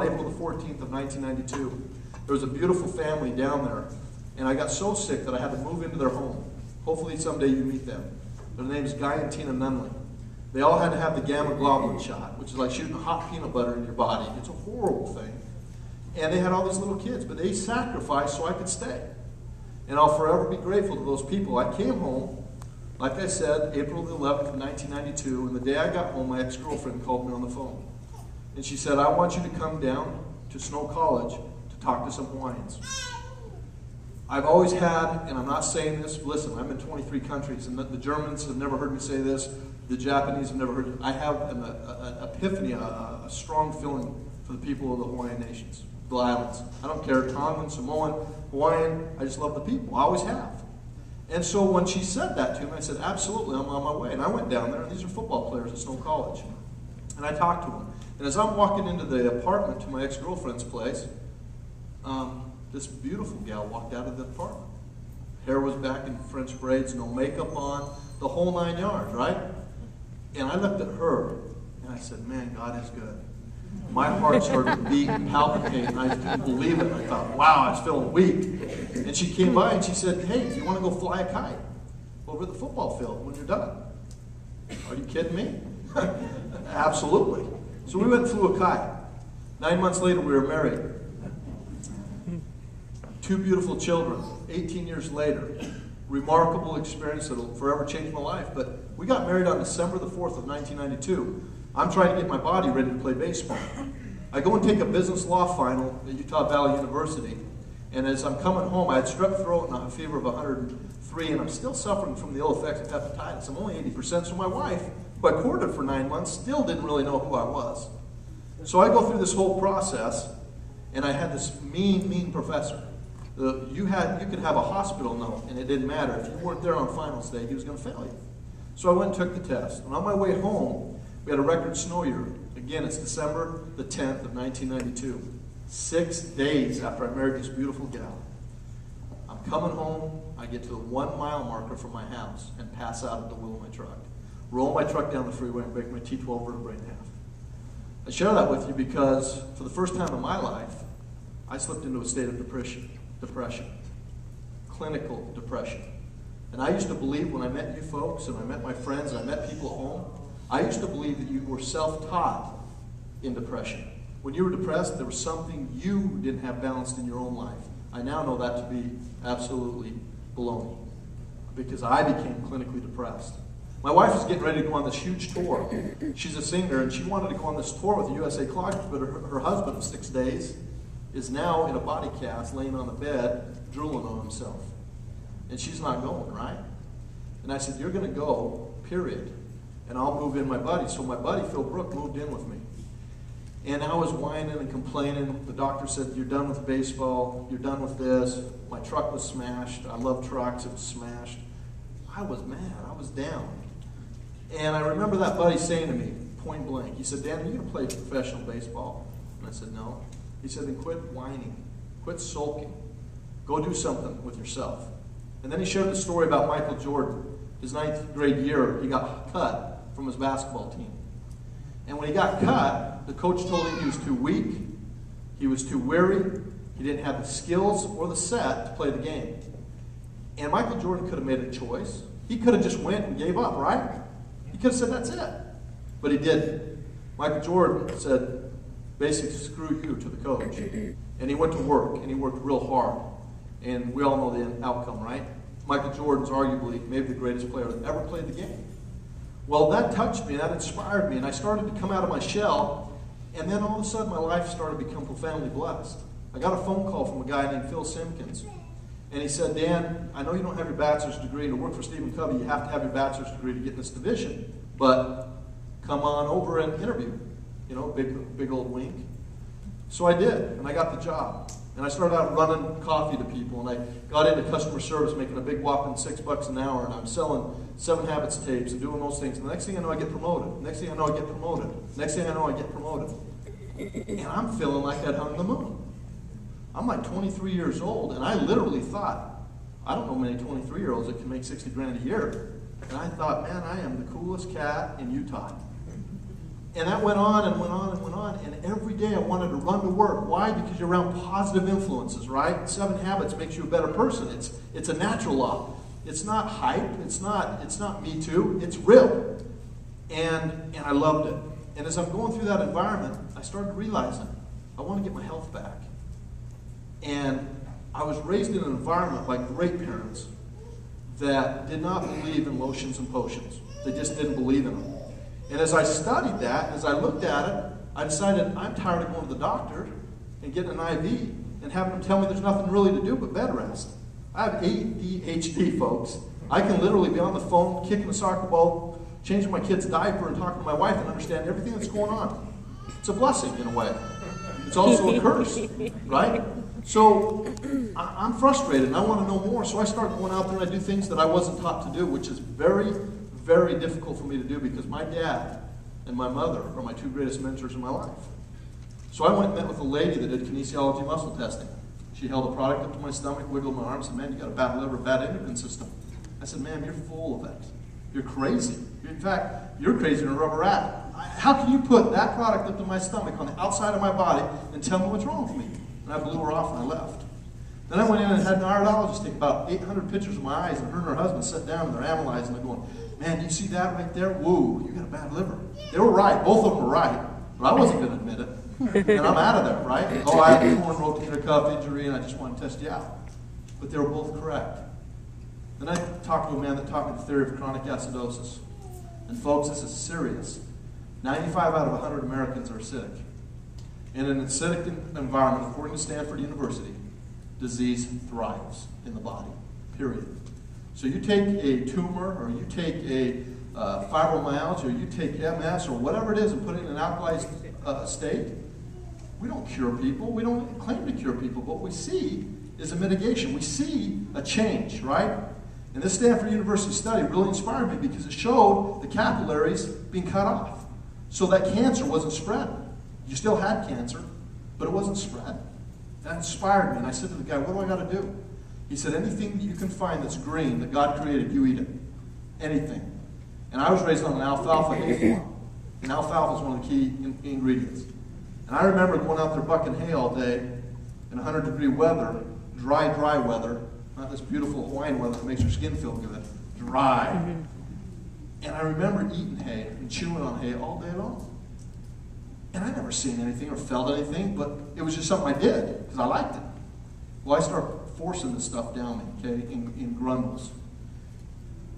on April the 14th of 1992. There was a beautiful family down there, and I got so sick that I had to move into their home. Hopefully someday you meet them. Their name's Guy and Tina Nunley. They all had to have the gamma globulin shot, which is like shooting hot peanut butter in your body. It's a horrible thing. And they had all these little kids, but they sacrificed so I could stay. And I'll forever be grateful to those people. I came home, like I said, April the 11th of 1992, and the day I got home, my ex-girlfriend called me on the phone. And she said, I want you to come down to Snow College to talk to some Hawaiians. I've always had, and I'm not saying this, listen, I'm in 23 countries, and the Germans have never heard me say this, the Japanese have never heard it. I have an epiphany, a strong feeling for the people of the Hawaiian nations, the islands. I don't care, Tongan, Samoan, Hawaiian, I just love the people, I always have. And so when she said that to me, I said, absolutely, I'm on my way. And I went down there, and these are football players at Snow College. And I talked to them. And as I'm walking into the apartment to my ex-girlfriend's place, this beautiful gal walked out of the apartment. Hair was back in French braids, no makeup on, the whole 9 yards, right? And I looked at her, and I said, man, God is good. My heart started to beat and palpitate, and I couldn't believe it. I thought, wow, I was feeling weak. And she came by, and she said, hey, do you want to go fly a kite over the football field when you're done? Are you kidding me? Absolutely. So we went and flew a kite. 9 months later, we were married. 2 beautiful children, 18 years later. Remarkable experience that will forever change my life. But we got married on December the 4th of 1992. I'm trying to get my body ready to play baseball. I go and take a business law final at Utah Valley University. And as I'm coming home, I had strep throat and a fever of 103, and I'm still suffering from the ill effects of hepatitis. I'm only 80%, so my wife, who I courted for 9 months, still didn't really know who I was. So I go through this whole process, and I had this mean professor. You could have a hospital note, and it didn't matter. If you weren't there on finals day, he was going to fail you. So I went and took the test. And on my way home, we had a record snow year. Again, it's December the 10th of 1992. 6 days after I married this beautiful gal. I'm coming home, I get to the 1 mile marker from my house and pass out at the wheel of my truck. Roll my truck down the freeway and break my T12 vertebrae in half. I share that with you because for the first time in my life, I slipped into a state of depression, clinical depression. And I used to believe when I met you folks and I met my friends and I met people at home, I used to believe that you were self-taught in depression. When you were depressed, there was something you didn't have balanced in your own life. I now know that to be absolutely baloney because I became clinically depressed. My wife was getting ready to go on this huge tour. She's a singer, and she wanted to go on this tour with the USA Cloggers, but her husband of 6 days is now in a body cast, laying on the bed, drooling on himself. And she's not going, right? And I said, you're going to go, period. And I'll move in my buddy. So my buddy, Phil Brook, moved in with me. And I was whining and complaining. The doctor said, you're done with baseball. You're done with this. My truck was smashed. I love trucks. It was smashed. I was mad. I was down. And I remember that buddy saying to me, point blank, he said, Dan, are you going to play professional baseball? And I said, no. He said, then quit whining. Quit sulking. Go do something with yourself. And then he shared the story about Michael Jordan. His 9th grade year, he got cut from his basketball team. And when he got cut, the coach told him he was too weak, he was too weary, he didn't have the skills or the set to play the game. And Michael Jordan could have made a choice. He could have just went and gave up, right? He could have said, that's it. But he didn't. Michael Jordan said, basically, screw you to the coach. And he went to work, and he worked real hard. And we all know the outcome, right? Michael Jordan's arguably maybe the greatest player that ever played the game. Well, that touched me, that inspired me, and I started to come out of my shell, and then all of a sudden my life started to become profoundly blessed. I got a phone call from a guy named Phil Simpkins, and he said, Dan, I know you don't have your bachelor's degree, to work for Stephen Covey, you have to have your bachelor's degree to get in this division, but come on over and interview. You know, big old wink. So I did, and I got the job. And I started out running coffee to people, and I got into customer service, making a big whopping $6 an hour, and I'm selling 7 Habits tapes and doing those things. And the next thing I know, I get promoted. The next thing I know, I get promoted. The next thing I know, I get promoted. And I'm feeling like I'd hung the moon. I'm like 23 years old, and I literally thought, I don't know many 23-year-olds that can make 60 grand a year. And I thought, man, I am the coolest cat in Utah. And that went on and went on and went on, and every day I wanted to run to work. Why? Because you're around positive influences, right? 7 Habits makes you a better person. It's a natural law. It's not hype. It's not me too. It's real. And I loved it. And as I'm going through that environment, I started realizing I want to get my health back. And I was raised in an environment by great parents that did not believe in lotions and potions. They just didn't believe in them. And as I studied that, as I looked at it, I decided I'm tired of going to the doctor and getting an IV and having them tell me there's nothing really to do but bed rest. I have ADHD, folks. I can literally be on the phone, kicking a soccer ball, changing my kid's diaper, and talking to my wife and understand everything that's going on. It's a blessing in a way. It's also a curse, right? So I'm frustrated and I want to know more. So I start going out there and I do things that I wasn't taught to do, which is very, very difficult for me to do because my dad and my mother are my 2 greatest mentors in my life. So I went and met with a lady that did kinesiology muscle testing. She held a product up to my stomach, wiggled my arm, and said, man, you got a bad liver, bad endocrine system. I said, ma'am, you're full of it. You're crazy. In fact, you're crazier than a rubber rat. How can you put that product up to my stomach on the outside of my body and tell me what's wrong with me? And I blew her off and I left. Then I went in and had an iridologist take about 800 pictures of my eyes, and her and her husband sat down and they're analyzing. They're going, man, do you see that right there? Whoa, you got a bad liver. They were right. Both of them were right. But I wasn't going to admit it. And I'm out of there, right? Oh, I had a torn rotator cuff injury and I just want to test you out. But they were both correct. Then I talked to a man that taught me the theory of chronic acidosis. And folks, this is serious. 95 out of 100 Americans are acidic. In an acidic environment, according to Stanford University, disease thrives in the body, period. So you take a tumor, or you take a fibromyalgia, or you take MS, or whatever it is, and put it in an alkalized state. We don't cure people. We don't claim to cure people. What we see is a mitigation. We see a change, right? And this Stanford University study really inspired me because it showed the capillaries being cut off. So that cancer wasn't spreading. You still had cancer, but it wasn't spread. That inspired me. And I said to the guy, what do I got to do? He said, anything that you can find that's green, that God created, you eat it. Anything. And I was raised on an alfalfa hay farm. And alfalfa is one of the key ingredients. And I remember going out there bucking hay all day in 100-degree weather, dry weather, not this beautiful Hawaiian weather that makes your skin feel good, dry. And I remember eating hay and chewing on hay all day long. And I never seen anything or felt anything, but it was just something I did because I liked it. Well, I start forcing this stuff down me, okay, in grundles.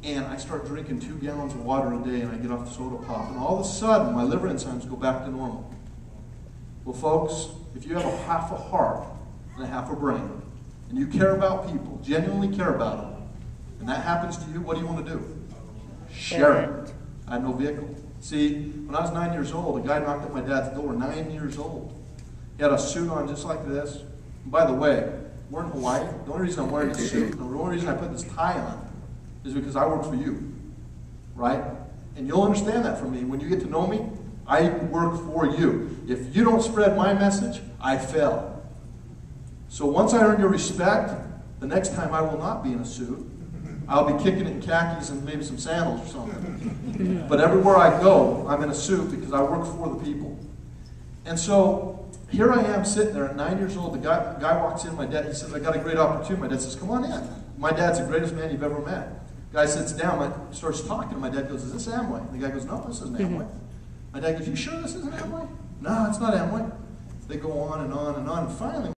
And I start drinking 2 gallons of water a day, and I get off the soda pop. And all of a sudden, my liver enzymes go back to normal. Well, folks, if you have a half a heart and a half a brain, and you care about people, genuinely care about them, and that happens to you, what do you want to do? Share it. I had no vehicle. See, when I was 9 years old, a guy knocked at my dad's door, 9 years old. He had a suit on just like this. And by the way, we're in Hawaii. The only reason I'm wearing this suit, the only reason I put this tie on, is because I work for you, right? And you'll understand that from me. When you get to know me, I work for you. If you don't spread my message, I fail. So once I earn your respect, the next time I will not be in a suit. I'll be kicking it in khakis and maybe some sandals or something. But everywhere I go, I'm in a suit because I work for the people. And so here I am sitting there at 9 years old. The guy walks in, my dad, he says, I got a great opportunity. My dad says, come on in. My dad's the greatest man you've ever met. The guy sits down, starts talking, and my dad goes, is this Amway? And the guy goes, no, this isn't Amway. My dad goes, you sure this isn't Amway? No, it's not Amway. They go on and on and on, and finally,